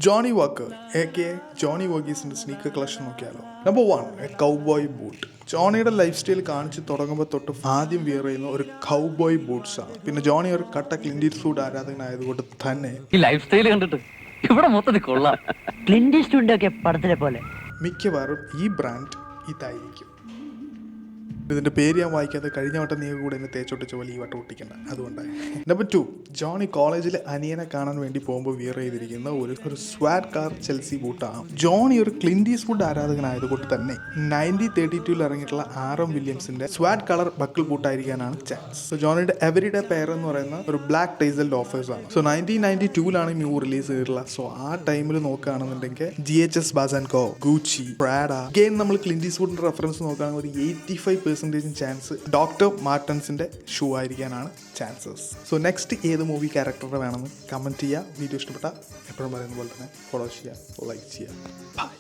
Johnny Walker A K. Johnny വർഗീസിൻ്റെ sneaker collection നോക്കിയാലോ. Number 1, a cowboy boot. ജോണിയുടെ lifestyle കാണിച്ച് തുടങ്ങുമ്പോൾ തൊട്ട് ആദ്യം വിയർ ചെയ്യുന്ന ഒരു കൗബോയ് ബൂട്ട്സ് ആണ്. പിന്നെ ജോണി ഒരു കട്ട ക്ലിൻറ്റ് ഈസ്റ്റ്വുഡ് ആരാധകനായതുകൊണ്ട് തന്നെ ഈ ലൈഫ് സ്റ്റൈൽ കണ്ടിട്ട് ഇവിടെ മൊത്തത്തിൽ കൊള്ളാം. ക്ലിൻറ്റ് ഈസ്റ്റ്വുഡ് ഒക്കെ പടത്തിലെ പോലെ മിക്കവാറും ഈ ബ്രാൻഡ് ഇതായിരിക്കും. ഇതിൻ്റെ പേര് ഞാൻ വായിക്കാതെ കഴിഞ്ഞ വട്ടം നീ കൂടെ എന്നെ തേച്ചൊട്ടിച്ച പോലെ ഈ വട്ടം ഒട്ടിക്കണ്ട, അതുകൊണ്ടാണ്. നമ്പർ 2, ജോണി കോളേജിൽ അനിയനെ കാണാൻ വേണ്ടി പോകുമ്പോൾ വിയർ ചെയ്തിരിക്കുന്ന ഒരു സ്വാഡ് കാർ ചെൽസി ബൂട്ടാണ്. ജോണി ഒരു ക്ലിൻറ്റ് ഈസ്റ്റ്വുഡ് ആരാധകനായതുകൊണ്ട് തന്നെ 1932 ഇറങ്ങിയിട്ടുള്ള RM വില്യംസിന്റെ സ്വാഡ് കളർ ബക്കിൾ ബൂട്ടായിരിക്കാനാണ് ചാൻസ്. സോ ജോണിയുടെ എവരിഡേ പെയർ എന്ന് പറയുന്ന ഒരു ബ്ലാക്ക് ടൈസൽ ലോഫേഴ്സ് ആണ്. സോ 1992 മ്യൂ റിലീസ് ചെയ്തിട്ടുള്ള. സോ ആ ടൈമിൽ നോക്കുകയാണെന്നുണ്ടെങ്കിൽ GHS ബാസാൻകോ, ഗൂച്ചി, പ്രാഡ. ഗെയിം നമ്മൾ ക്ലിൻറ്റ് ഈസ്റ്റ്വുഡിന്റെ റെഫറൻസ് നോക്കുകയാണെങ്കിൽ ഒരു 85% ചാൻസ് ഡോക്ടർ മാർട്ടൻസിന്റെ ഷൂ ആയിരിക്കാനാണ് ചാൻസസ്. സോ നെക്സ്റ്റ് ഏത് മൂവി ക്യാരക്ടർ വേണമെന്ന് കമന്റ് ചെയ്യുക. വീഡിയോ ഇഷ്ടപ്പെട്ടാൽ എപ്പോഴും പറയുന്ന പോലെ തന്നെ ഫോളോ ചെയ്യുക, ലൈക്ക് ചെയ്യുക. ബൈ.